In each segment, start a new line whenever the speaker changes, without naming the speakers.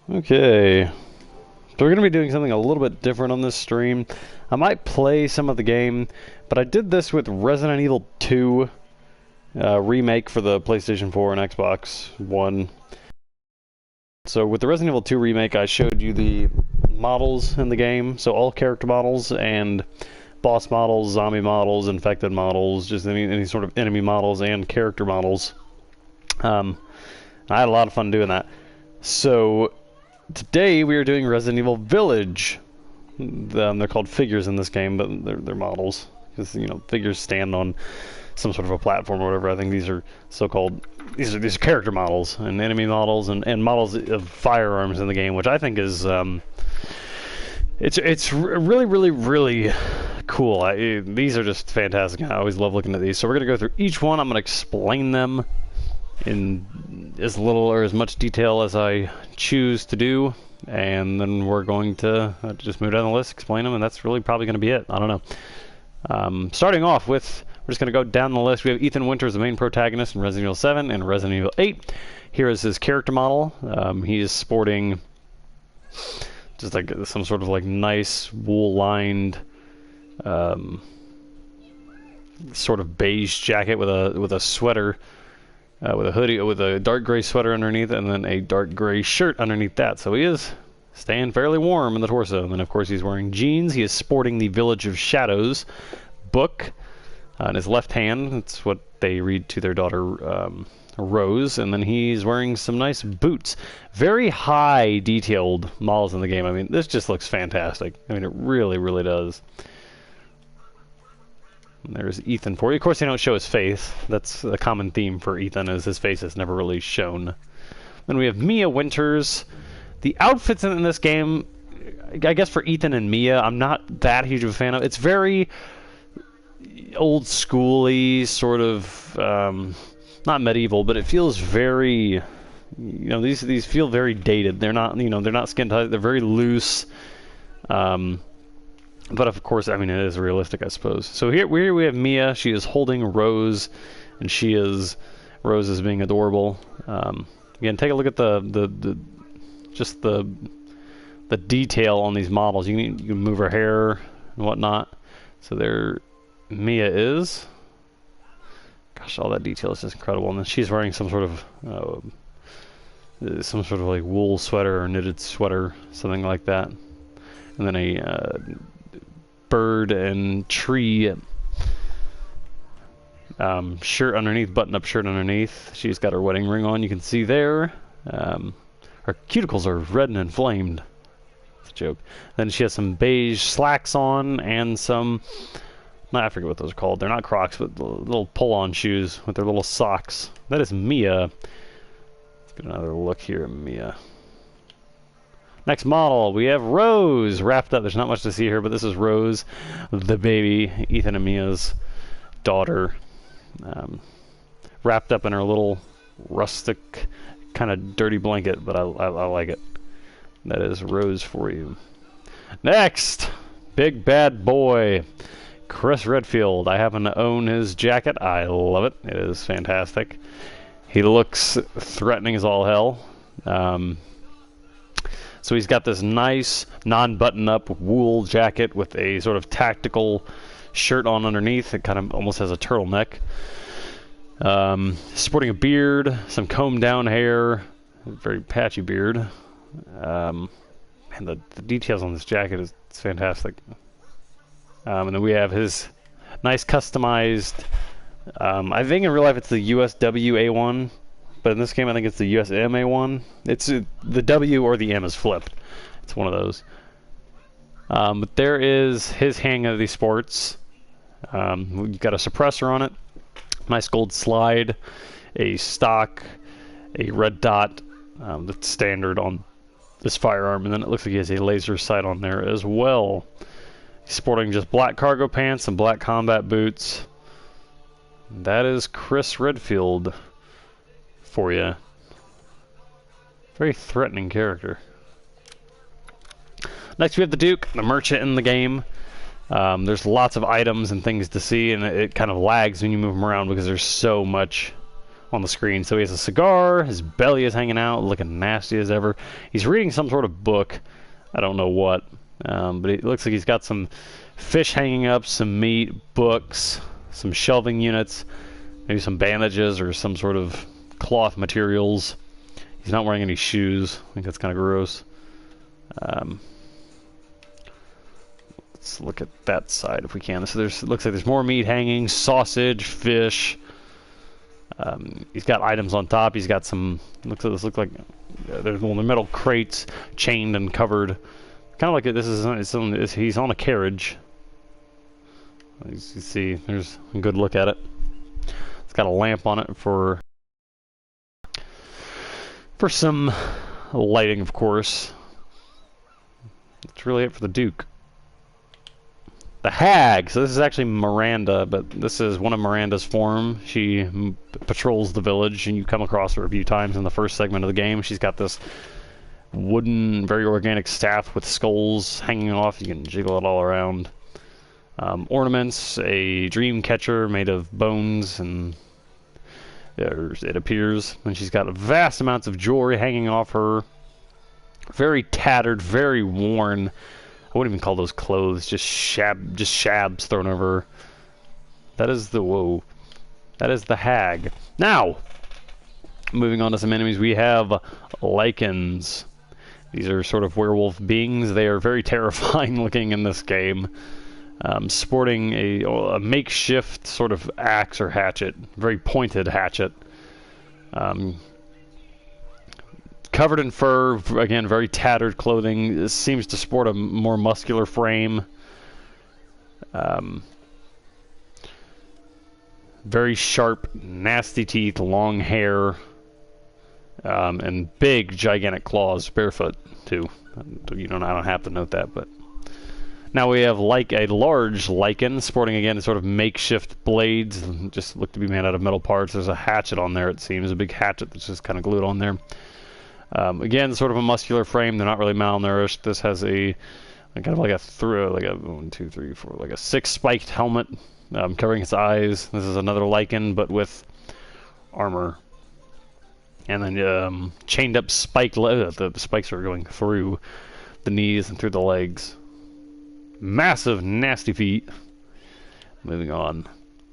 Okay, so we're going to be doing something a little bit different on this stream. I might play some of the game, but I did this with Resident Evil 2 remake for the PlayStation 4 and Xbox One. So with the Resident Evil 2 remake, I showed you the models in the game, so all character models and boss models, zombie models, infected models, just any sort of enemy models and character models. I had a lot of fun doing that. So today we are doing Resident Evil Village. They're called figures in this game, but they're models because figures stand on some sort of a platform or whatever. I think these are so-called these are character models and enemy models and models of firearms in the game, which I think is it's really cool. These are just fantastic. I always love looking at these. So we're gonna go through each one. I'm gonna explain them in as little or as much detail as I choose to do, and then we're going to just move down the list, explain them, and that's really probably going to be it. I don't know. Starting off with, we're just going to go down the list. We have Ethan Winters, the main protagonist in Resident Evil 7 and Resident Evil 8. Here is his character model. He is sporting just like some sort of like nice wool-lined sort of beige jacket with a sweater. With a hoodie, with a dark gray sweater underneath, and then a dark gray shirt underneath that. So he is staying fairly warm in the torso. And then, of course, he's wearing jeans. He is sporting the Village of Shadows book in his left hand. That's what they read to their daughter, Rose. And then he's wearing some nice boots. Very high detailed models in the game. I mean, this just looks fantastic. I mean, it really does. There's Ethan for you. Of course, they don't show his face. That's a common theme for Ethan, is his face is never really shown. Then we have Mia Winters. The outfits in this game, I guess for Ethan and Mia, I'm not that huge of a fan of. It's very old schooly, sort of not medieval, but it feels very, these feel very dated. They're not, they're not skin tight. They're very loose. But of course, I mean, it is realistic, I suppose. So here we have Mia. She is holding Rose, and Rose is being adorable. Again, take a look at the detail on these models. You can move her hair and whatnot. So there, Mia is. Gosh, all that detail is just incredible. And then she's wearing some sort of like wool sweater or knitted sweater, something like that. And then a bird and tree shirt underneath, button-up shirt underneath. She's got her wedding ring on, you can see there. Her cuticles are red and inflamed. It's a joke. Then she has some beige slacks on and some, I forget what those are called. They're not Crocs, but little pull-on shoes with their little socks. That is Mia. Let's get another look here at Mia. Next model, we have Rose wrapped up. There's not much to see here, but this is Rose, the baby, Ethan and Mia's daughter, wrapped up in her little rustic, kind of dirty blanket, but I like it. That is Rose for you. Next, big bad boy, Chris Redfield. I happen to own his jacket. I love it. It is fantastic. He looks threatening as all hell. So he's got this nice non-button-up wool jacket with a sort of tactical shirt on underneath. It kind of almost has a turtleneck. Sporting a beard, some combed down hair, a very patchy beard. And the details on this jacket is fantastic. And then we have his nice customized, I think in real life it's the USW A1. But in this game, I think it's the USM A1. It's the W or the M is flipped. It's one of those. But there is his Hang of these sports. We've got a suppressor on it, nice gold slide, a stock, a red dot that's standard on this firearm, and then it looks like he has a laser sight on there as well. He's sporting just black cargo pants and black combat boots. That is Chris Redfield for you. Very threatening character. Next we have the Duke, the merchant in the game. There's lots of items and things to see, and it kind of lags when you move them around because there's so much on the screen. So he has a cigar, his belly is hanging out, looking nasty as ever. He's reading some sort of book. I don't know what, but it looks like he's got some fish hanging up, some meat, books, some shelving units, maybe some bandages or some sort of cloth materials. He's not wearing any shoes. I think that's kind of gross. Let's look at that side if we can. So it looks like there's more meat hanging, sausage, fish. He's got items on top. He's got some. Looks like there's one of the metal crates chained and covered. Kind of like he's on a carriage. As you see, there's a good look at it. It's got a lamp on it for some lighting, of course. That's really it for the Duke. The Hag. So this is actually Miranda, but this is one of Miranda's form. She patrols the village, and you come across her a few times in the first segment of the game. She's got this wooden, very organic staff with skulls hanging off. You can jiggle it all around. Ornaments, a dream catcher made of bones, and it appears. And she's got vast amounts of jewelry hanging off her. Very tattered, very worn. I wouldn't even call those clothes, just shabs thrown over. That is the Hag. Now, moving on to some enemies, we have Lycans. These are sort of werewolf beings. They are very terrifying looking in this game. Sporting a makeshift sort of axe or hatchet, very pointed hatchet. Covered in fur, again, very tattered clothing. This seems to sport a more muscular frame. Very sharp, nasty teeth, long hair, and big, gigantic claws, barefoot, too. I don't have to note that, but... Now we have like a large Lycan, sporting again sort of makeshift blades, just look to be made out of metal parts. There's a hatchet on there, it seems, a big hatchet that's just kind of glued on there. Again, sort of a muscular frame. They're not really malnourished. This has a kind of like a 6 spiked helmet covering its eyes. This is another Lycan, but with armor. And then chained up the spikes are going through the knees and through the legs. Massive, nasty feet. Moving on.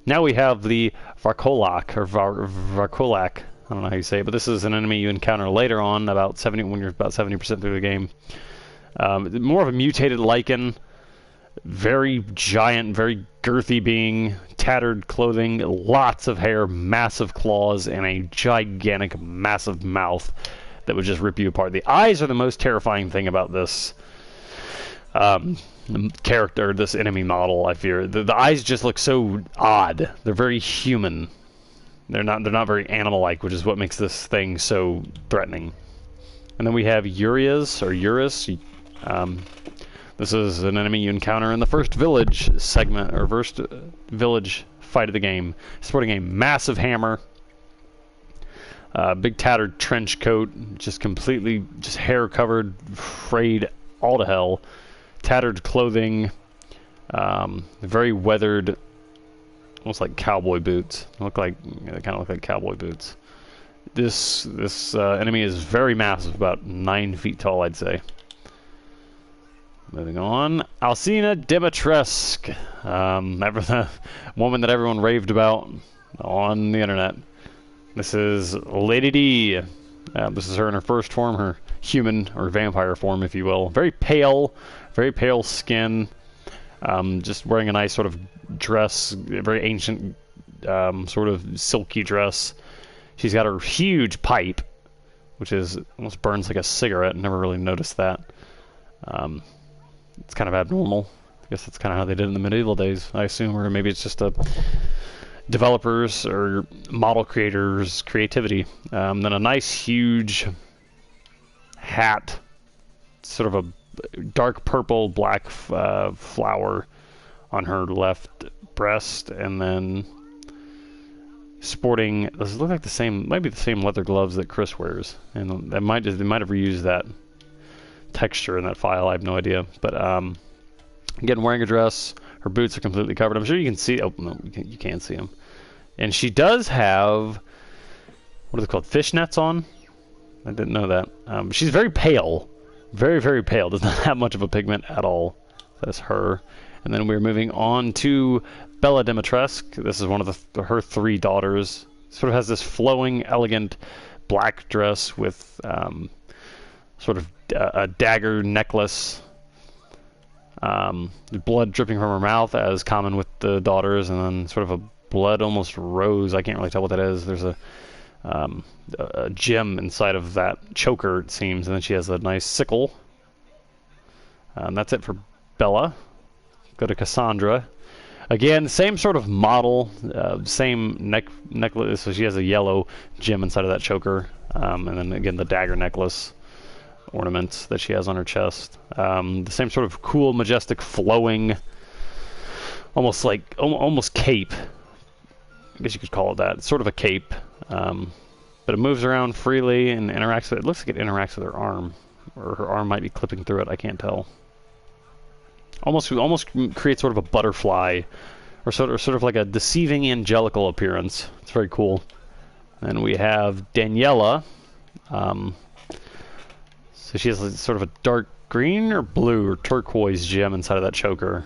Now we have the Varkolak, or Varkolak. I don't know how you say it, but this is an enemy you encounter later on, when you're about 70% through the game. More of a mutated Lycan. Very giant, very girthy being. Tattered clothing, lots of hair, massive claws, and a gigantic, massive mouth that would just rip you apart. The eyes are the most terrifying thing about this character, this enemy model, I fear. The eyes just look so odd. They're very human. They're not very animal-like, which is what makes this thing so threatening. And then we have Urias, or Eurus. This is an enemy you encounter in the first village segment, or first village fight of the game. Sporting a massive hammer, big tattered trench coat, just hair covered, frayed all to hell. Tattered clothing, very weathered, almost like cowboy boots. They kind of look like cowboy boots. This enemy is very massive, about 9 feet tall, I'd say. Moving on, Alcina Dimitrescu, the woman that everyone raved about on the internet. This is Lady D. This is her in her first form, her human or vampire form, if you will. Very pale skin. Just wearing a nice sort of dress, a very ancient sort of silky dress. She's got her huge pipe, which almost burns like a cigarette. Never really noticed that. It's kind of abnormal. I guess that's kind of how they did it in the medieval days, I assume, or maybe it's just a developers or model creators' creativity. Then a nice huge hat, sort of a dark purple black flower on her left breast, and then sporting, does it look like might be the same leather gloves that Chris wears, and they might have reused that texture in that file. I have no idea, but again, wearing a dress. Her boots are completely covered. I'm sure you can see. Oh no, you can't see them. And she does have what are they called? Fishnets on? I didn't know that. She's very pale. Very, very pale. Does not have much of a pigment at all. That's her. And then we're moving on to Bella Dimitrescu. This is one of her 3 daughters. Sort of has this flowing, elegant black dress with sort of a dagger necklace. Blood dripping from her mouth, as common with the daughters, and then sort of a blood almost rose. I can't really tell what that is. There's a gem inside of that choker, it seems, and then she has a nice sickle. That's it for Bella. Go to Cassandra. Again, same sort of model, same necklace. So she has a yellow gem inside of that choker, and then again the dagger necklace ornaments that she has on her chest. The same sort of cool, majestic, flowing, almost cape. I guess you could call it that. It's sort of a cape, but it moves around freely and interacts with. It looks like it interacts with her arm, or her arm might be clipping through it. I can't tell. Almost creates sort of a butterfly, or sort of like a deceiving angelical appearance. It's very cool. And we have Daniela. So she has sort of a dark green or blue or turquoise gem inside of that choker.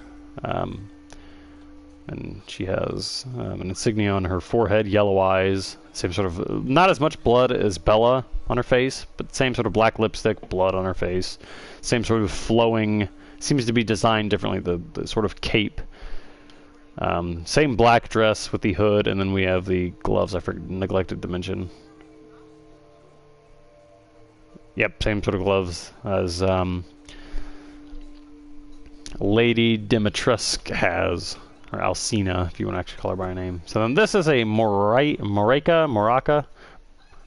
And she has an insignia on her forehead, yellow eyes, same sort of, not as much blood as Bella on her face, but same sort of black lipstick, blood on her face, same sort of flowing, seems to be designed differently, the sort of cape. Same black dress with the hood, and then we have the gloves. I neglected to mention. Yep, same sort of gloves as Lady Dimitrescu has, or Alcina, if you want to actually call her by her name. So then this is a Moraika. I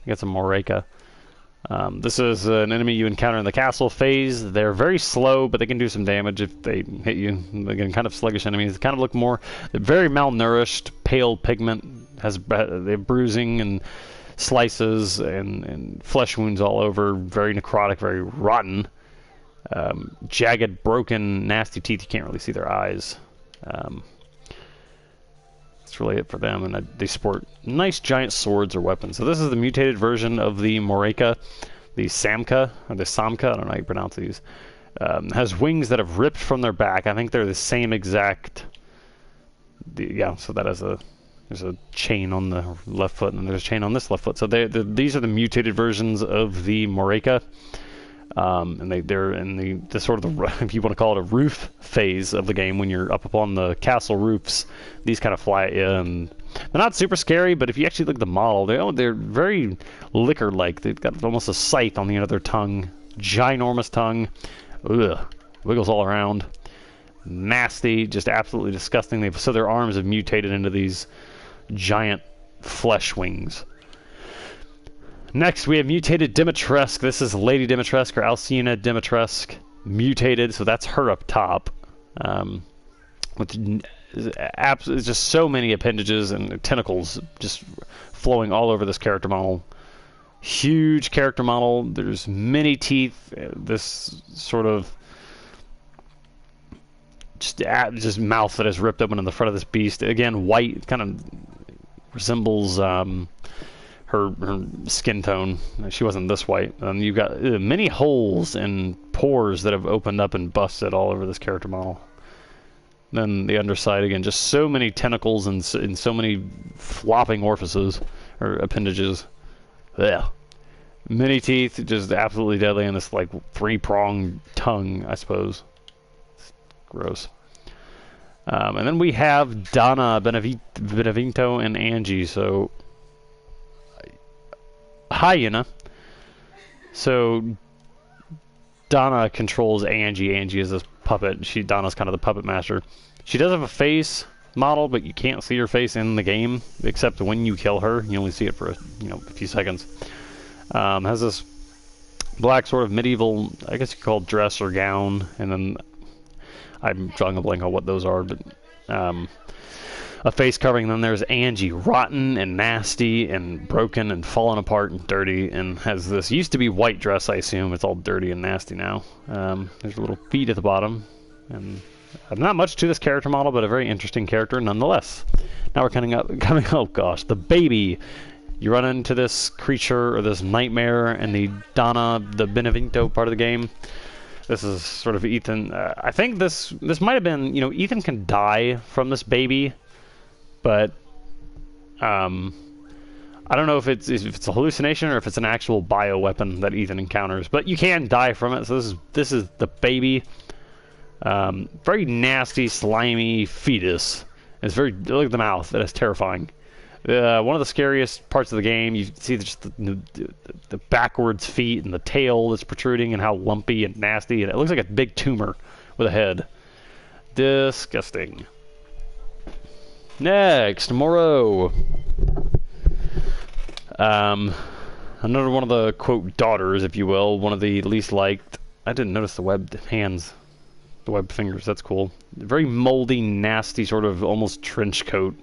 guess a Moraika. This is an enemy you encounter in the castle phase. They're very slow, but they can do some damage if they hit you. Again, kind of sluggish enemies. They kind of look more, they're very malnourished, pale pigment. They have bruising and slices and flesh wounds all over. Very necrotic, very rotten. Jagged, broken, nasty teeth. You can't really see their eyes. That's really it for them, and they sport nice giant swords or weapons. So this is the mutated version of the Moraika, the Samka, or the Samka, I don't know how you pronounce these. Has wings that have ripped from their back. I think they're the same exact, yeah, so that is there's a chain on the left foot, and there's a chain on this left foot. So these are the mutated versions of the Moraika. And they're in the sort of if you want to call it a roof phase of the game, when you're up upon the castle roofs, these kind of fly at you, and they're not super scary, but if you actually look at the model, they're very liquor-like. They've got almost a scythe on the end of their tongue, ginormous tongue, wiggles all around, nasty, just absolutely disgusting. So their arms have mutated into these giant flesh wings. Next, we have mutated Dimitrescu. This is Lady Dimitrescu, or Alcina Dimitrescu, mutated, so that's her up top. With just so many appendages and tentacles just flowing all over this character model. Huge character model. There's many teeth. This sort of just mouth that is ripped open in the front of this beast. Again, white, kind of resembles her skin tone. She wasn't this white. You've got many holes and pores that have opened up and busted all over this character model. Then the underside, again, just so many tentacles and so many flopping orifices or appendages. Yeah, many teeth, just absolutely deadly, and this like 3-pronged tongue, I suppose. It's gross. And then we have Donna Benevento and Angie. So hyena. So Donna controls Angie. Angie is this puppet. Donna's kind of the puppet master. She does have a face model, but you can't see her face in the game except when you kill her. You only see it for a few seconds. Has this black sort of medieval, I guess you could call it dress or gown, and then I'm drawing a blank on what those are, but a face covering. Then there's Angie, rotten and nasty and broken and fallen apart and dirty, and has this, used to be white dress, I assume. It's all dirty and nasty now. There's little feet at the bottom, and not much to this character model, but a very interesting character nonetheless. Now we're coming, oh gosh, the baby You run into this creature or this nightmare in the Donna the Benevento part of the game. This is sort of Ethan. I think this might have been, Ethan can die from this baby, but I don't know if it's a hallucination or if it's an actual bioweapon that Ethan encounters. But you can die from it. So this is the baby. Very nasty, slimy fetus. It's look at the mouth. That is terrifying. One of the scariest parts of the game. You see just the backwards feet and the tail that's protruding and how lumpy and nasty. And it looks like a big tumor with a head. Disgusting. Next, Moro. Another one of the, quote, daughters, if you will. One of the least liked. I didn't notice the webbed hands. The webbed fingers. That's cool. Very moldy, nasty, sort of almost trench coat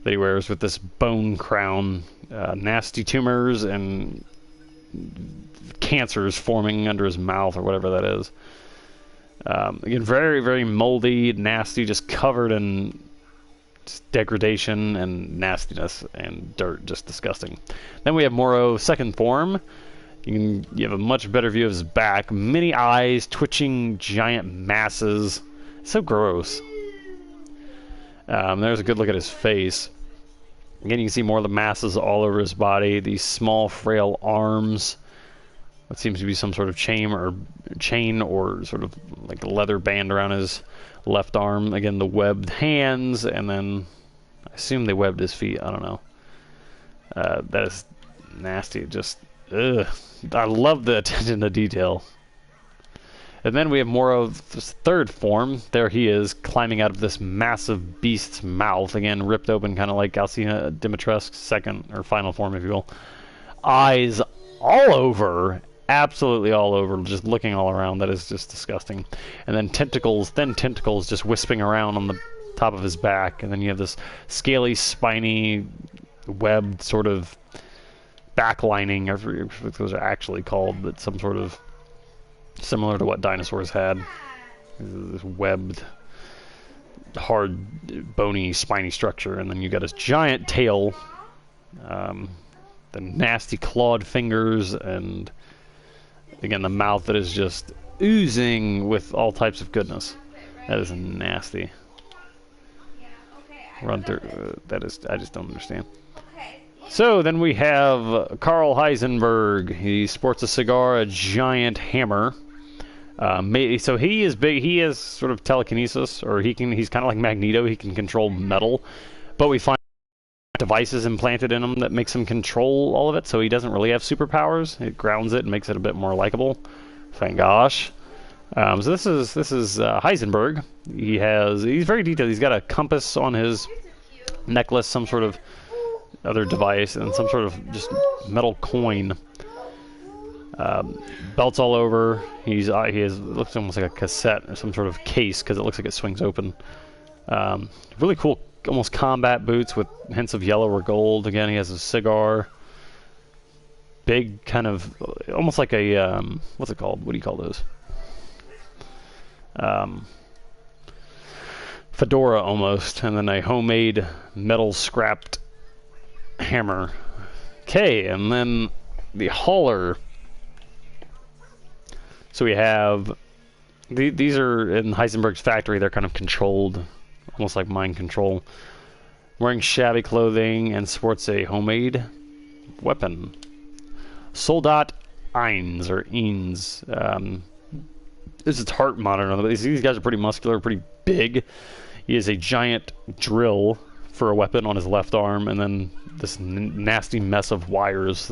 that he wears with this bone crown. Nasty tumors and cancers forming under his mouth or whatever that is. Again, very, very moldy, nasty, just covered in degradation and nastiness and dirt, just disgusting. Then we have Moro second form. You have a much better view of his back. Many eyes, twitching giant masses. So gross. There's a good look at his face. Again, you can see more of the masses all over his body. These small, frail arms. What seems to be some sort of chain or sort of like a leather band around his left arm. Again, the webbed hands, and then I assume they webbed his feet. I don't know. That is nasty. Just, ugh. I love the attention to detail. And then we have Moro's third form. There he is, climbing out of this massive beast's mouth. Again, ripped open, kind of like Alcina Dimitrescu's second or final form, if you will. Eyes all over. Absolutely all over, just looking all around. That is just disgusting. And then thin tentacles just wisping around on the top of his back. And then you have this scaly, spiny, webbed sort of back lining. I forget what those are actually called, but some sort of similar to what dinosaurs had. This webbed, hard, bony, spiny structure. And then you got his giant tail, the nasty clawed fingers, and again, the mouth that is just oozing with all types of goodness. That is nasty. Run through. That is, I just don't understand. So then we have Karl Heisenberg. He sports a cigar, a giant hammer. So he is big. He has sort of telekinesis, or he's kind of like Magneto. He can control metal, but we find devices implanted in him that makes him control all of it, so he doesn't really have superpowers. It grounds it and makes it a bit more likable. Thank gosh. So this is Heisenberg. He's very detailed. He's got a compass on his necklace, some sort of other device, and some sort of just metal coin. Belts all over. It looks almost like a cassette or some sort of case because it looks like it swings open. Really cool. Almost combat boots with hints of yellow or gold. Again, he has a cigar. Big kind of, almost like a, what's it called? What do you call those? Fedora almost. And then a homemade metal scrapped hammer. Okay, and then the hauler. So we have, these are in Heisenberg's factory. They're kind of controlled, almost like mind control. Wearing shabby clothing and sports a homemade weapon. Soldat Eins, or Eins. This is heart monitor. But these guys are pretty muscular, pretty big. He has a giant drill for a weapon on his left arm, and then this nasty mess of wires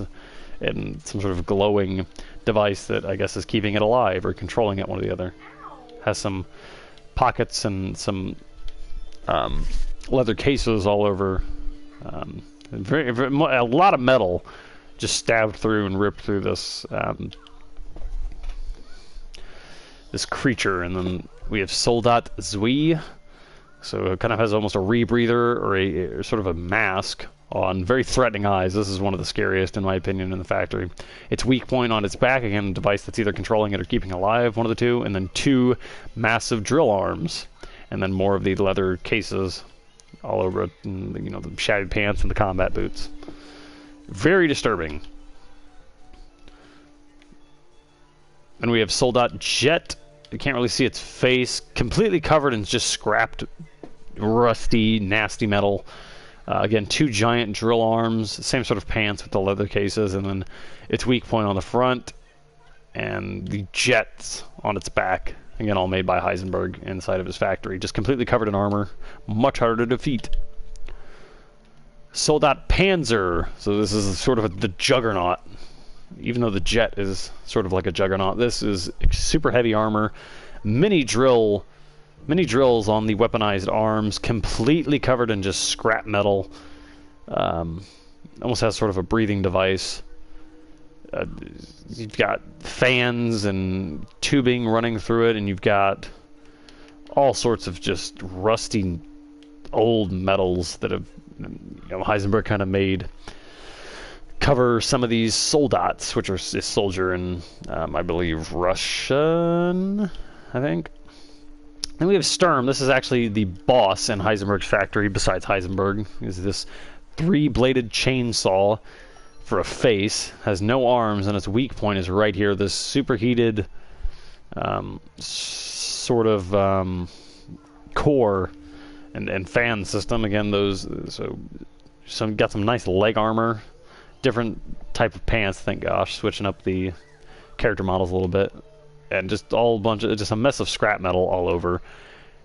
and some sort of glowing device that I guess is keeping it alive or controlling it, one or the other. Has some pockets and some leather cases all over. A lot of metal just stabbed through and ripped through this this creature. And then we have Soldat Zui. So it kind of has almost a rebreather or a sort of a mask on, very threatening eyes. This is one of the scariest, in my opinion, in the factory. Its weak point on its back, again, a device that's either controlling it or keeping alive, one of the two, and then two massive drill arms, and then more of the leather cases all over it, and, the shabby pants and the combat boots. Very disturbing. And we have Soldat Jet. You can't really see its face. Completely covered in just scrapped, rusty, nasty metal. Again, 2 giant drill arms. Same sort of pants with the leather cases. And then its weak point on the front. And the jets on its back. Again, all made by Heisenberg inside of his factory. Just completely covered in armor. Much harder to defeat. Soldat Panzer. So this is sort of the juggernaut. Even though the jet is sort of like a juggernaut, this is super heavy armor. Many drills on the weaponized arms. Completely covered in just scrap metal. Almost has sort of a breathing device. You've got fans and tubing running through it, and you've got all sorts of just rusty old metals that have, Heisenberg kind of made cover some of these soldats, which are a soldier in, I believe, Russian, I think. Then we have Sturm. This is actually the boss in Heisenberg's factory, besides Heisenberg. Is this 3-bladed chainsaw for a face, has no arms, and its weak point is right here. This superheated sort of core and fan system. Again, those got some nice leg armor, different type of pants. Thank gosh, switching up the character models a little bit, and just just a mess of scrap metal all over,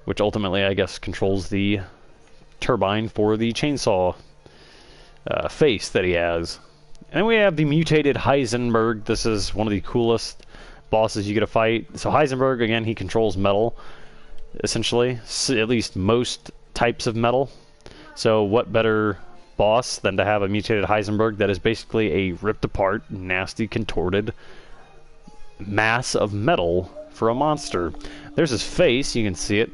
which ultimately I guess controls the turbine for the chainsaw face that he has. And then we have the mutated Heisenberg. This is one of the coolest bosses you get to fight. So Heisenberg, again, he controls metal, essentially, at least most types of metal. So what better boss than to have a mutated Heisenberg that is basically a ripped apart, nasty, contorted mass of metal for a monster. There's his face, you can see it.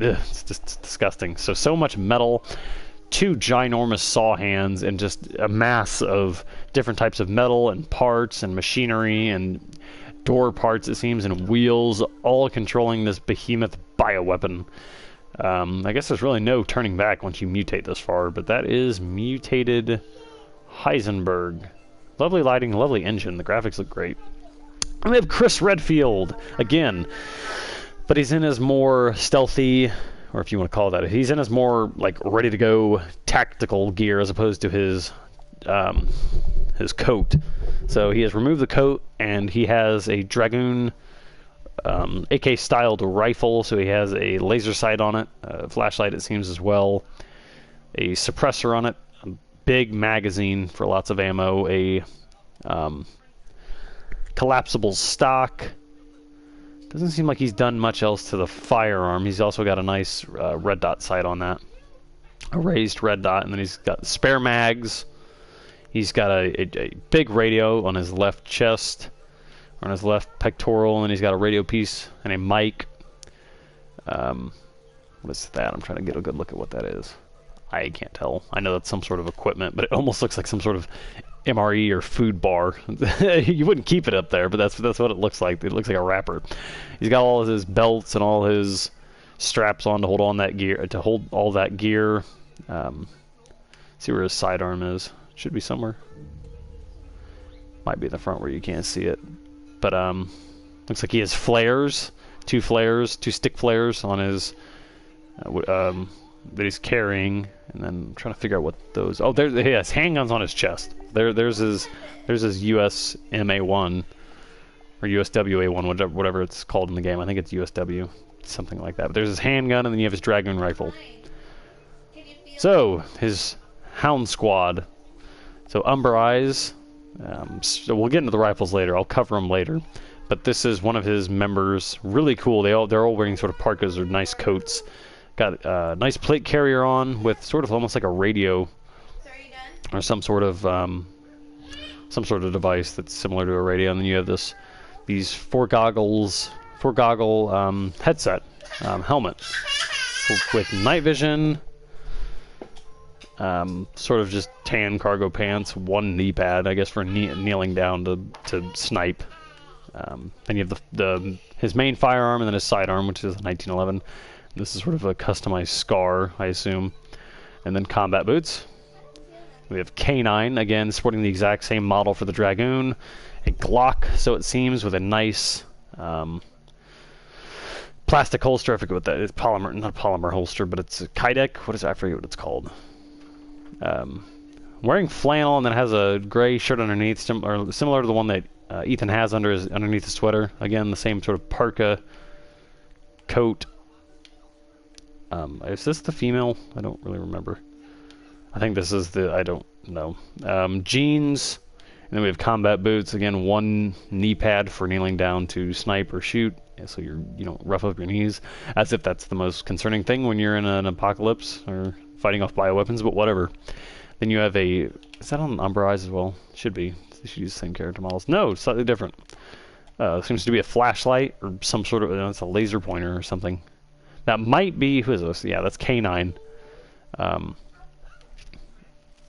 Ugh, it's just disgusting. So much metal. 2 ginormous saw hands and just a mass of different types of metal and parts and machinery and door parts, it seems, and wheels, all controlling this behemoth bioweapon. I guess there's really no turning back once you mutate this far, but that is mutated Heisenberg. Lovely lighting, lovely engine. The graphics look great. And we have Chris Redfield again, but he's in his more stealthy, or if you want to call it that, he's in his more like ready to go tactical gear as opposed to his coat. So he has removed the coat and he has a Dragoon AK styled rifle. So he has a laser sight on it, a flashlight it seems as well, a suppressor on it, a big magazine for lots of ammo, a collapsible stock. Doesn't seem like he's done much else to the firearm. He's also got a nice red dot sight on that. A raised red dot, and then he's got spare mags. He's got a big radio on his left chest, or on his left pectoral, and he's got a radio piece and a mic. What is that? I'm trying to get a good look at what that is. I can't tell. I know that's some sort of equipment, but it almost looks like some sort of MRE or food bar. You wouldn't keep it up there, but that's what it looks like. It looks like a wrapper. He's got all of his belts and all his straps on to hold on that gear, to hold all that gear. See where his sidearm is. Should be somewhere. Might be in the front where you can't see it. But looks like he has flares, 2 stick flares on his that he's carrying, and then I'm trying to figure out what those. Oh, there he has handguns on his chest. There's his USMA1 or USWA1, whatever it's called in the game. I think it's USW, something like that. But there's his handgun, and then you have his Dragoon rifle. So his Hound Squad. So Umber Eyes. So we'll get into the rifles later. I'll cover them later. But this is one of his members. Really cool. They're all wearing sort of parkas or nice coats. Got a nice plate carrier on with sort of almost like a radio or some sort of device that's similar to a radio. And then you have these four goggle headset helmet with night vision, sort of just tan cargo pants, 1 knee pad, I guess, for kneeling down to snipe. Then you have his main firearm and then his sidearm, which is a 1911. This is sort of a customized scar, I assume. And then combat boots. We have K9, again, sporting the exact same model for the Dragoon. A Glock, so it seems, with a nice plastic holster. I forget what that is. Polymer, not a polymer holster, but it's a Kydek. What is it? I forget what it's called. Wearing flannel, and then has a gray shirt underneath, similar to the one that Ethan has underneath his sweater. Again, the same sort of parka coat. Is this the female? I don't really remember. I think this is the, I don't know. Jeans, and then we have combat boots. Again, one knee pad for kneeling down to snipe or shoot, so you don't rough up your knees. As if that's the most concerning thing when you're in an apocalypse or fighting off bioweapons, but whatever. Then you have a, is that on Umbra Eyes as well? Should be. They should use the same character models. No, slightly different. Seems to be a flashlight or some sort of, it's a laser pointer or something. That might be, who is this? Yeah, that's K9.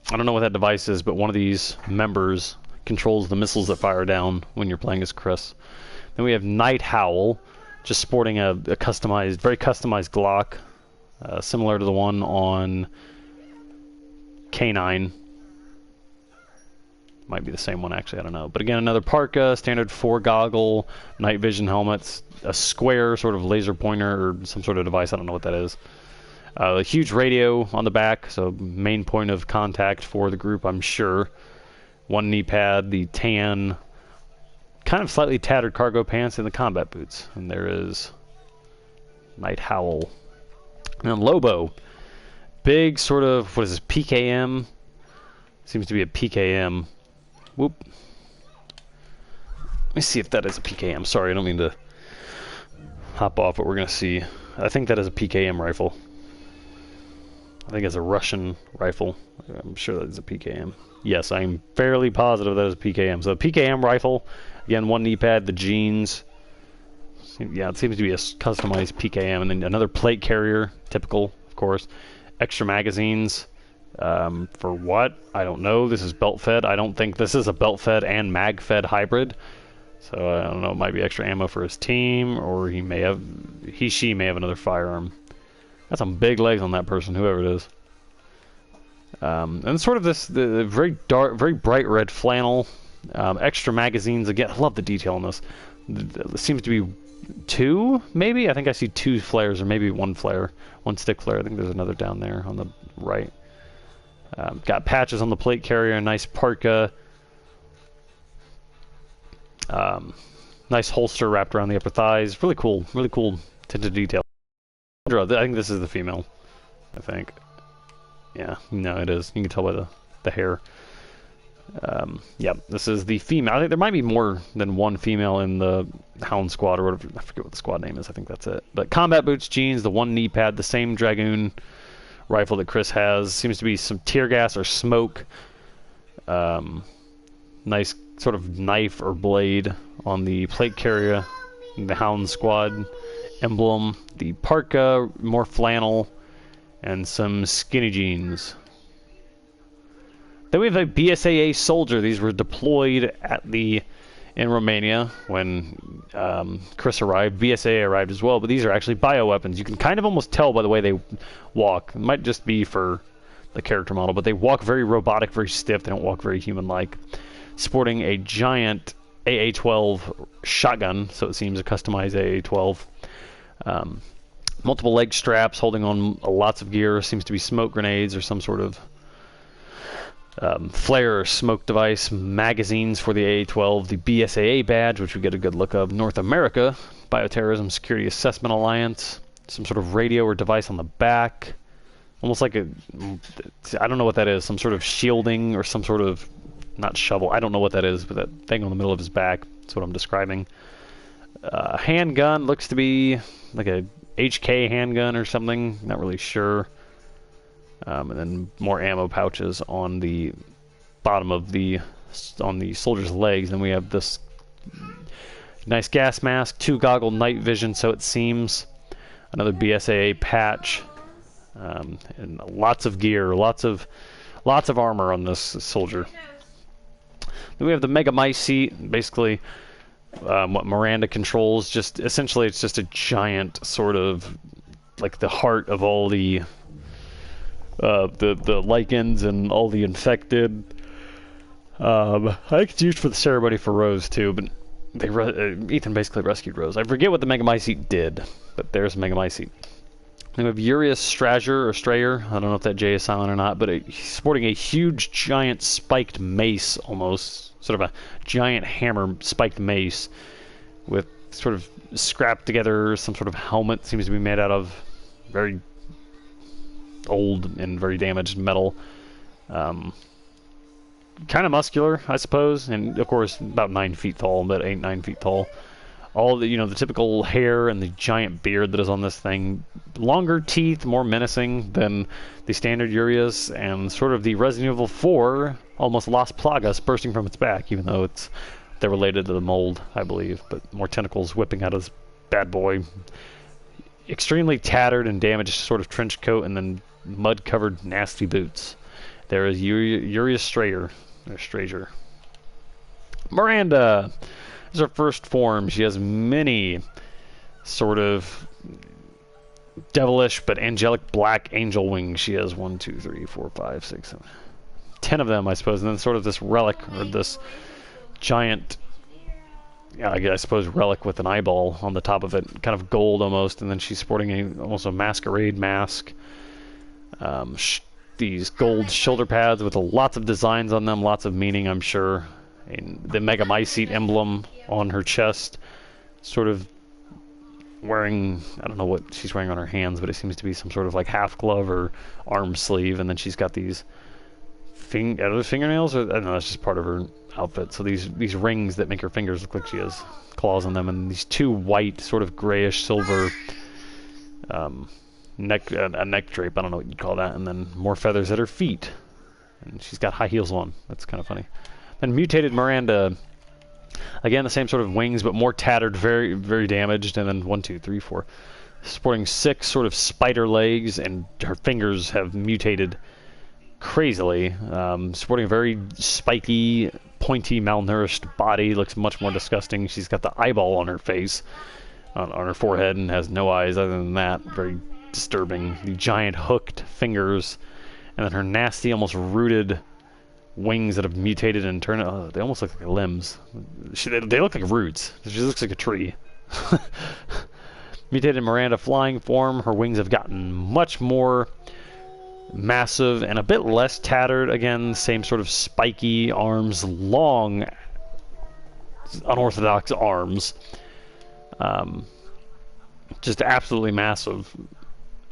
I don't know what that device is, but one of these members controls the missiles that fire down when you're playing as Chris. Then we have Night Howl, just sporting a customized, very customized Glock, similar to the one on K9. Might be the same one, actually, I don't know. But again, another parka, standard 4-goggle, night vision helmets, a square sort of laser pointer or some sort of device, I don't know what that is. A huge radio on the back, so main point of contact for the group, I'm sure. One knee pad, the tan, kind of slightly tattered cargo pants, and the combat boots. And there is Night Howl. And then Lobo. Big sort of, what is this, PKM? Seems to be a PKM. Whoop. Let me see if that is a PKM. Sorry, I don't mean to hop off, but we're going to see. I think that is a PKM rifle. I think it's a Russian rifle. I'm sure that is a PKM. Yes, I'm fairly positive that is a PKM. So a PKM rifle. Again, one knee pad, the jeans. Yeah, it seems to be a customized PKM. And then another plate carrier, typical, of course. Extra magazines. For what? I don't know. This is belt-fed. I don't think this is a belt-fed and mag-fed hybrid. So I don't know. It might be extra ammo for his team, or she may have another firearm. That's some big legs on that person, whoever it is. And sort of the very dark, very bright red flannel. Extra magazines. Again, I love the detail on this. There seems to be 2, maybe? I think I see 2 flares, or maybe 1 flare. 1 stick flare. I think there's another down there on the right. Got patches on the plate carrier, a nice parka. Nice holster wrapped around the upper thighs. Really cool tinted detail. I think this is the female. I think. Yeah, no, it is. You can tell by the hair. Yep, this is the female. I think there might be more than one female in the Hound Squad, or whatever. I forget what the squad name is. I think that's it. But combat boots, jeans, the one knee pad, the same Dragoon rifle that Chris has. Seems to be some tear gas or smoke. Nice sort of knife or blade on the plate carrier. The Hound Squad emblem. The parka, more flannel, and some skinny jeans. Then we have a BSAA soldier. These were deployed in Romania when Chris arrived. BSAA arrived as well, but these are actually bioweapons. You can kind of almost tell by the way they walk. It might just be for the character model, but they walk very robotic, very stiff. They don't walk very human-like. Sporting a giant AA-12 shotgun, so it seems a customized AA-12. Multiple leg straps holding on lots of gear. Seems to be smoke grenades or some sort of flare or smoke device. Magazines for the AA-12. The BSAA badge, which we get a good look of. North America Bioterrorism Security Assessment Alliance. Some sort of radio or device on the back. Almost like I don't know what that is. Some sort of shielding or some sort of, not shovel. I don't know what that is, but that thing on the middle of his back. That's what I'm describing. Handgun looks to be like a HK handgun or something. Not really sure. And then more ammo pouches on the bottom of on the soldier's legs. Then we have this nice gas mask, 2-goggle night vision, so it seems. Another BSAA patch, and lots of gear, lots of armor on this soldier. Then we have the Mega Mice seat, basically what Miranda controls. Just essentially, it's just a giant sort of like the heart of all the the lichens and all the infected. I think it's used for the ceremony for Rose too, but Ethan basically rescued Rose. I forget what the Megamycete did, but there's Megamycete. Then we have Urius Strager or Strayer. I don't know if that J is silent or not, but he's sporting a huge, giant, spiked mace, almost sort of a giant hammer spiked mace with sort of scrapped together some sort of helmet. Seems to be made out of very old and very damaged metal. Kind of muscular, I suppose, and of course about 9 feet tall, but 8-9 feet tall. All the, the typical hair and the giant beard that is on this thing. Longer teeth, more menacing than the standard Urius, and sort of the Resident Evil 4 almost Las Plagas bursting from its back, even though they're related to the mold, I believe, but more tentacles whipping out of this bad boy. Extremely tattered and damaged sort of trench coat, and then mud-covered nasty boots. There is Urius Strayer, or Strager. Miranda is her first form. She has many sort of devilish but angelic black angel wings. She has 1, 2, 3, 4, 5, 6, 7, 10 of them, I suppose, and then sort of this relic, or this giant, I suppose, relic with an eyeball on the top of it, kind of gold almost, and then she's sporting almost a masquerade mask. These gold shoulder pads with lots of designs on them, lots of meaning, I'm sure. And the Megamycete emblem on her chest, sort of wearing, I don't know what she's wearing on her hands, but it seems to be some sort of like half glove or arm sleeve, and then she's got these fingernails, or I don't know, that's just part of her outfit. So these rings that make her fingers look like she has claws on them, and these 2 white, sort of grayish silver neck drape, I don't know what you'd call that, and then more feathers at her feet, and she's got high heels on. That's kind of funny. Then mutated Miranda, again the same sort of wings, but more tattered, very, very damaged, and then 1, 2, 3, 4, sporting 6 sort of spider legs, and her fingers have mutated crazily, sporting a very spiky, pointy, malnourished body, looks much more disgusting. She's got the eyeball on her face, on her forehead, and has no eyes other than that. Very disturbing. The giant hooked fingers, and then her nasty, almost rooted wings that have mutated and turned. They almost look like limbs. They look like roots. She looks like a tree. Mutated Miranda flying form. Her wings have gotten much more massive and a bit less tattered. Again, same sort of spiky arms, long, unorthodox arms. Just absolutely massive.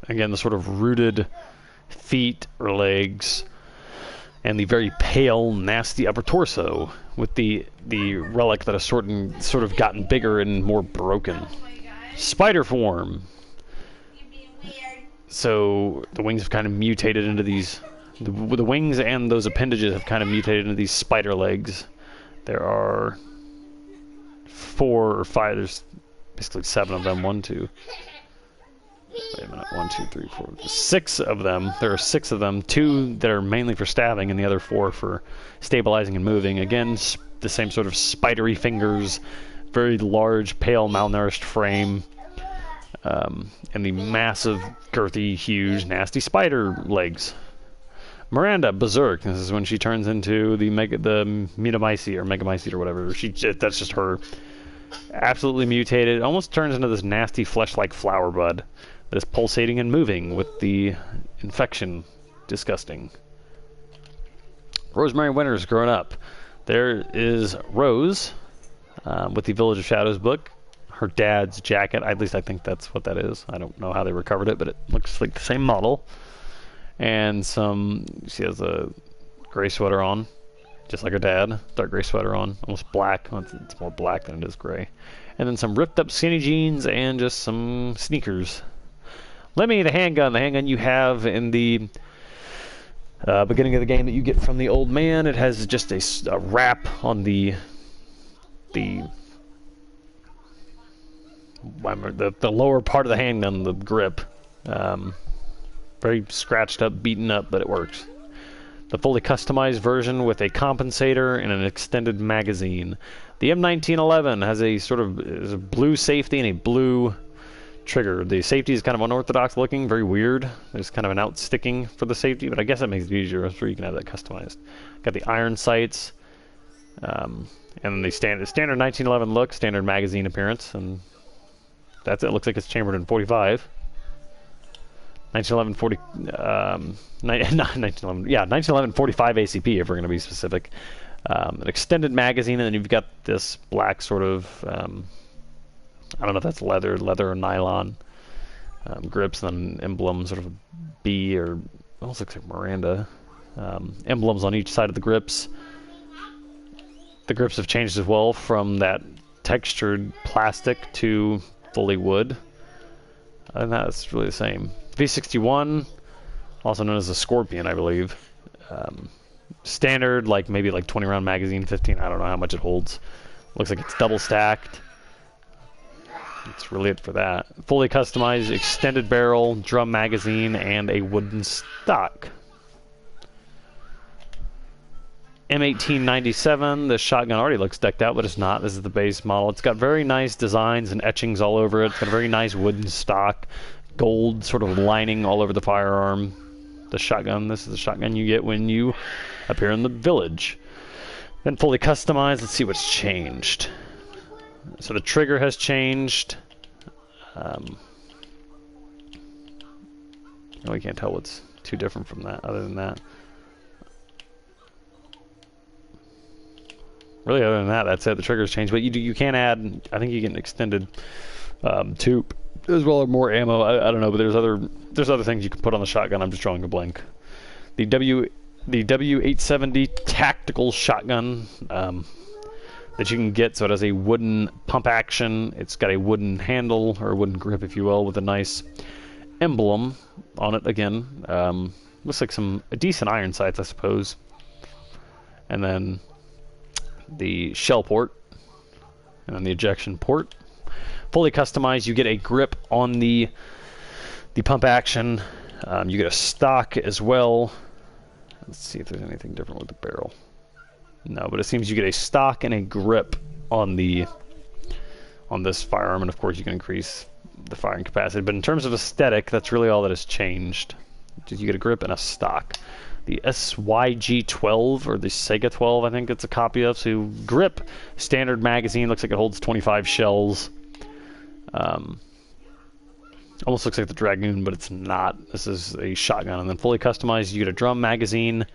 Again, the sort of rooted feet or legs, and the very pale, nasty upper torso with the relic that has sort of gotten bigger and more broken. Spider form. So the wings have kind of mutated into these. The wings and those appendages have kind of mutated into these spider legs. There are 4 or 5. There's basically 7 of them. 1, 2. Wait a minute. 1, 2, 3, 4. 6 of them. There are 6 of them. 2 that are mainly for stabbing, and the other 4 for stabilizing and moving. Again, the same sort of spidery fingers, very large, pale, malnourished frame, and the massive, girthy, huge, nasty spider legs. Miranda Berserk. This is when she turns into the Megamycete or whatever. That's just her. Absolutely mutated. Almost turns into this nasty flesh-like flower bud that is pulsating and moving with the infection. Disgusting. Rosemary Winters growing up. There is Rose with the Village of Shadows book. Her dad's jacket. At least I think that's what that is. I don't know how they recovered it, but it looks like the same model. And she has a gray sweater on, just like her dad. Dark gray sweater on, almost black. It's more black than it is gray. And then some ripped up skinny jeans and just some sneakers. Lemmy, the handgun. The handgun you have in the beginning of the game that you get from the old man. It has just a wrap on the lower part of the handgun, the grip. Very scratched up, beaten up, but it works. The fully customized version with a compensator and an extended magazine. The M1911 has a sort of blue safety and a blue trigger. The safety is kind of unorthodox looking, very weird. There's kind of an outsticking for the safety, but I guess that makes it easier. That's where you can have that customized. Got the iron sights, and the standard 1911 look, standard magazine appearance, and that's it. Looks like it's chambered in 45. 1911 45 ACP if we're going to be specific. An extended magazine, and then you've got this black sort of, I don't know if that's leather or nylon grips, and then emblem, sort of a B, or almost looks like Miranda. Emblems on each side of the grips. The grips have changed as well from that textured plastic to fully wood. And that's really the same. V61, also known as the Scorpion, I believe. Standard, like maybe like 20 round magazine, 15, I don't know how much it holds. Looks like it's double stacked. That's really it for that. Fully customized, extended barrel, drum magazine, and a wooden stock. M1897, the shotgun already looks decked out, but it's not. This is the base model. It's got very nice designs and etchings all over it. It's got a very nice wooden stock, gold sort of lining all over the firearm. The shotgun, this is the shotgun you get when you appear in the village. Then fully customized, let's see what's changed. So the trigger has changed. We can't tell what's too different from that, other than that. Really, other than that, that's it. The trigger's changed, but you can add. I think you get an extended tube as well, or more ammo. I don't know, but there's other things you can put on the shotgun. I'm just drawing a blank. The W870 tactical shotgun that you can get, so it has a wooden pump action. It's got a wooden handle, or a wooden grip, if you will, with a nice emblem on it. Again, looks like a decent iron sights, I suppose. And then the shell port, and then the ejection port. Fully customized, you get a grip on the pump action. You get a stock as well. Let's see if there's anything different with the barrel. No, but it seems you get a stock and a grip on this firearm, and of course you can increase the firing capacity. But in terms of aesthetic, that's really all that has changed. You get a grip and a stock. The SYG-12, or the Sega 12, I think it's a copy of. So grip, standard magazine, looks like it holds 25 shells. Almost looks like the Dragoon, but it's not. This is a shotgun. And then fully customized, you get a drum magazine.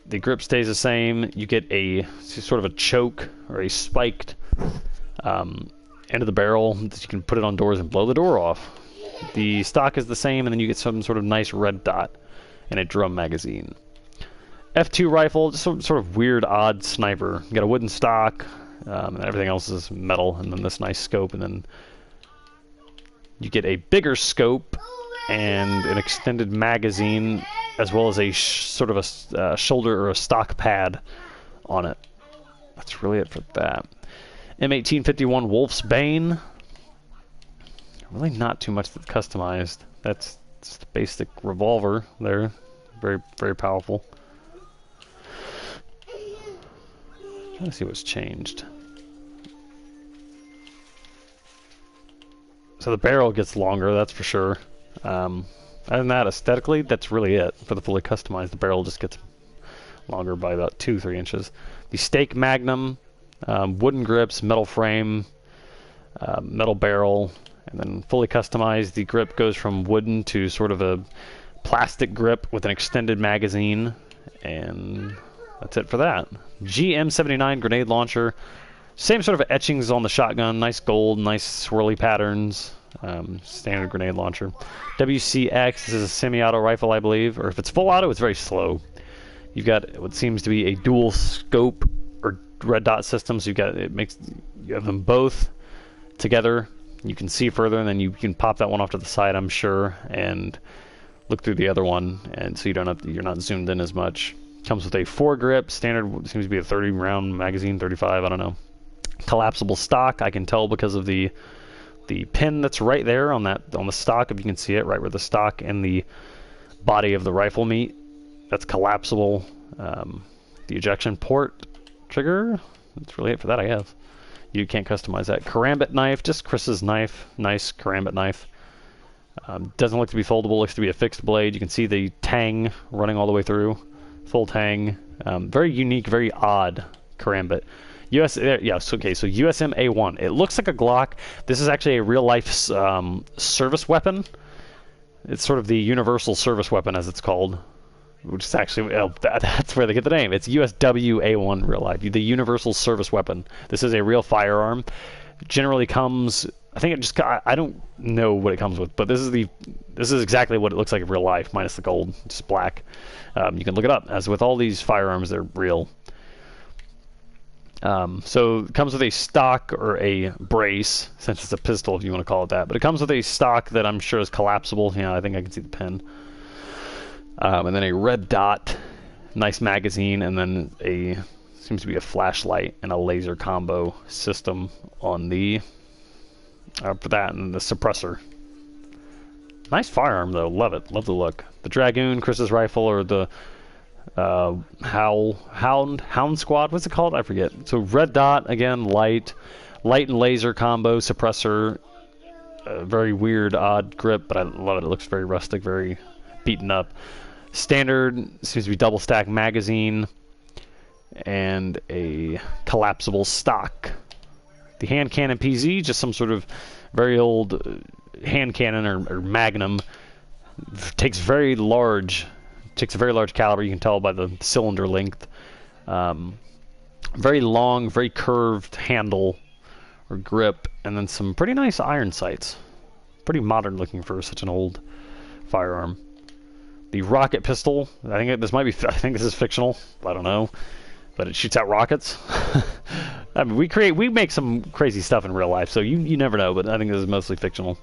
The grip stays the same. You get a sort of a choke, or a spiked end of the barrel that you can put it on doors and blow the door off. The stock is the same, and then you get some sort of nice red dot and a drum magazine. F2 rifle, just some sort of weird, odd sniper. You got a wooden stock, and everything else is metal, and then this nice scope, and then you get a bigger scope and an extended magazine, as well as a sort of a shoulder or a stock pad on it. That's really it for that. M1851 Wolf's Bane. Really not too much that's customized. That's just the basic revolver there. Very, very powerful. Trying to see what's changed. So the barrel gets longer, that's for sure. Other than that, aesthetically, that's really it. For the fully customized, the barrel just gets longer by about 2-3 inches. The Stake Magnum, wooden grips, metal frame, metal barrel, and then fully customized, the grip goes from wooden to sort of a plastic grip with an extended magazine, and that's it for that. GM79 grenade launcher, same sort of etchings on the shotgun, nice gold, nice swirly patterns, standard grenade launcher. WCX, this is a semi-auto rifle, I believe, or if it's full auto, it's very slow. You've got what seems to be a dual scope or red dot system, so you have them both together. You can see further, and then you can pop that one off to the side, I'm sure, and look through the other one, and so you're not zoomed in as much. Comes with a foregrip, standard seems to be a 30 round magazine, 35, I don't know. Collapsible stock, I can tell because of the pin that's right there on the stock, if you can see it, right where the stock and the body of the rifle meet. That's collapsible. The ejection port trigger, that's really it for that, I guess. You can't customize that. Karambit knife, just Chris's knife. Nice Karambit knife. Doesn't look to be foldable, looks to be a fixed blade. You can see the tang running all the way through. Full tang. Very unique, very odd Karambit. Okay, so USM A1. It looks like a Glock. This is actually a real-life service weapon. It's sort of the universal service weapon, as it's called. Which is actually, that's where they get the name. It's USW A1 real life, the universal service weapon. This is a real firearm. Generally comes, I think it just, I don't know what it comes with, but this is exactly what it looks like in real life, minus the gold, just black. You can look it up. As with all these firearms, they're real. So it comes with a stock or a brace, since it's a pistol if you want to call it that. But it comes with a stock that I'm sure is collapsible. I think I can see the pin. And then a red dot, nice magazine, and then seems to be a flashlight and a laser combo system on the for that, and the suppressor. Nice firearm though, love it, love the look. The Dragoon, Chris's rifle, or the Hound Squad, what's it called? I forget. So red dot again, light and laser combo suppressor. Very weird, odd grip, but I love it. It looks very rustic, very beaten up. Standard seems to be double stack magazine and a collapsible stock. The hand cannon PZ, just some sort of very old hand cannon or Magnum. Takes a very large caliber. You can tell by the cylinder length. Very long, very curved handle or grip, and then some pretty nice iron sights. Pretty modern looking for such an old firearm. The rocket pistol, I think this is fictional, I don't know, but it shoots out rockets. I mean, we make some crazy stuff in real life, so you never know, but I think this is mostly fictional.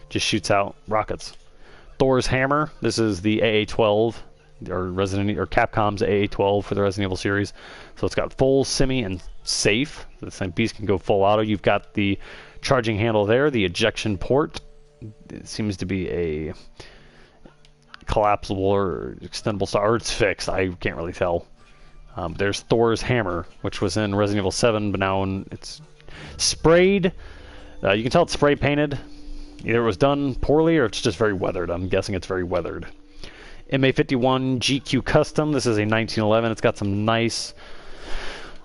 Just shoots out rockets. Thor's hammer, this is the AA-12, or Capcom's AA-12 for the Resident Evil series. So it's got full semi and safe. The same beast can go full auto. You've got the charging handle there, the ejection port. It seems to be a collapsible or extendable stock, or it's fixed. I can't really tell. There's Thor's hammer, which was in Resident Evil 7, but now it's sprayed. You can tell it's spray painted. Either it was done poorly or it's just very weathered. I'm guessing it's very weathered. MA51 GQ Custom. This is a 1911. It's got some nice,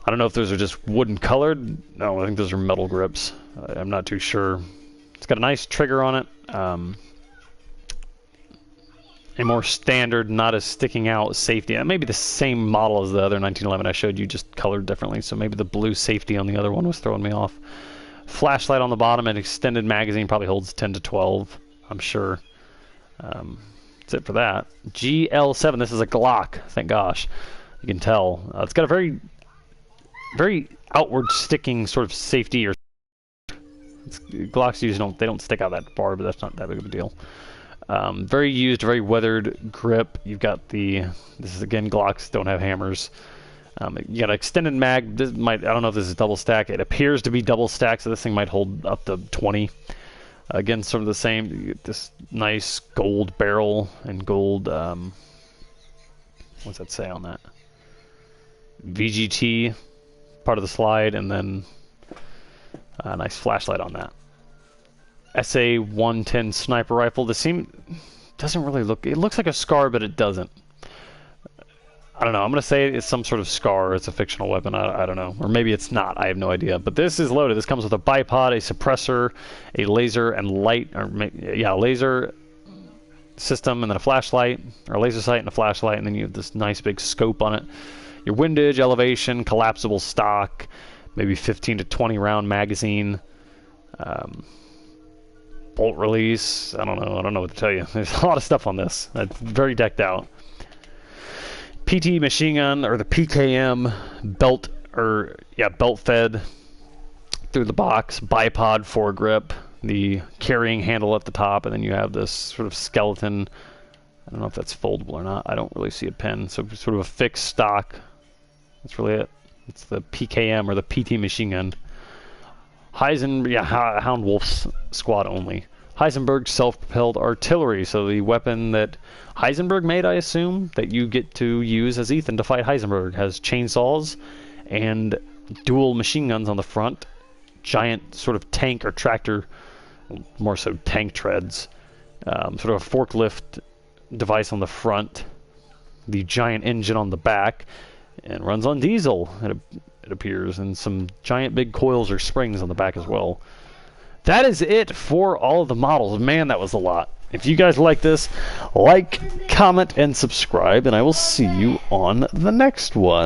I don't know if those are just wooden colored. No, I think those are metal grips. I'm not too sure. It's got a nice trigger on it. A more standard, not as sticking out safety. It may be the same model as the other 1911 I showed you, just colored differently. So maybe the blue safety on the other one was throwing me off. Flashlight on the bottom, and extended magazine, probably holds 10 to 12, I'm sure. That's it for that. GL7, this is a Glock, thank gosh. You can tell. It's got a very, very outward sticking sort of safety. Or Glocks usually don't stick out that far, but that's not that big of a deal. Very used, very weathered grip. You've got this is again, Glocks don't have hammers. You got an extended mag. I don't know if this is double stack. It appears to be double stack, so this thing might hold up to 20. Again, sort of the same. You get this nice gold barrel and gold. What's that say on that? VGT part of the slide, and then a nice flashlight on that. SA-110 sniper rifle. This doesn't really look. It looks like a SCAR, but it doesn't. I don't know. I'm going to say it's some sort of SCAR. It's a fictional weapon. I don't know. Or maybe it's not. I have no idea. But this is loaded. This comes with a bipod, a suppressor, a laser and light. Laser system, and then a flashlight, or a laser sight and a flashlight, and then you have this nice big scope on it. Your windage, elevation, collapsible stock, maybe 15 to 20 round magazine. Bolt release. I don't know what to tell you. There's a lot of stuff on this. It's very decked out. PT machine gun, or the PKM belt, belt fed through the box, bipod foregrip, the carrying handle at the top, and then you have this sort of skeleton. I don't know if that's foldable or not. I don't really see a pin. So sort of a fixed stock. That's really it. It's the PKM, or the PT machine gun. Hound Wolf's squad only. Heisenberg self-propelled artillery, so the weapon that Heisenberg made, I assume, that you get to use as Ethan to fight Heisenberg, has chainsaws and dual machine guns on the front, giant sort of tank or tractor, more so tank treads, sort of a forklift device on the front, the giant engine on the back, and runs on diesel, it appears, and some giant big coils or springs on the back as well. That is it for all of the models. Man, that was a lot. If you guys like this, like, comment, and subscribe, and I will see you on the next one.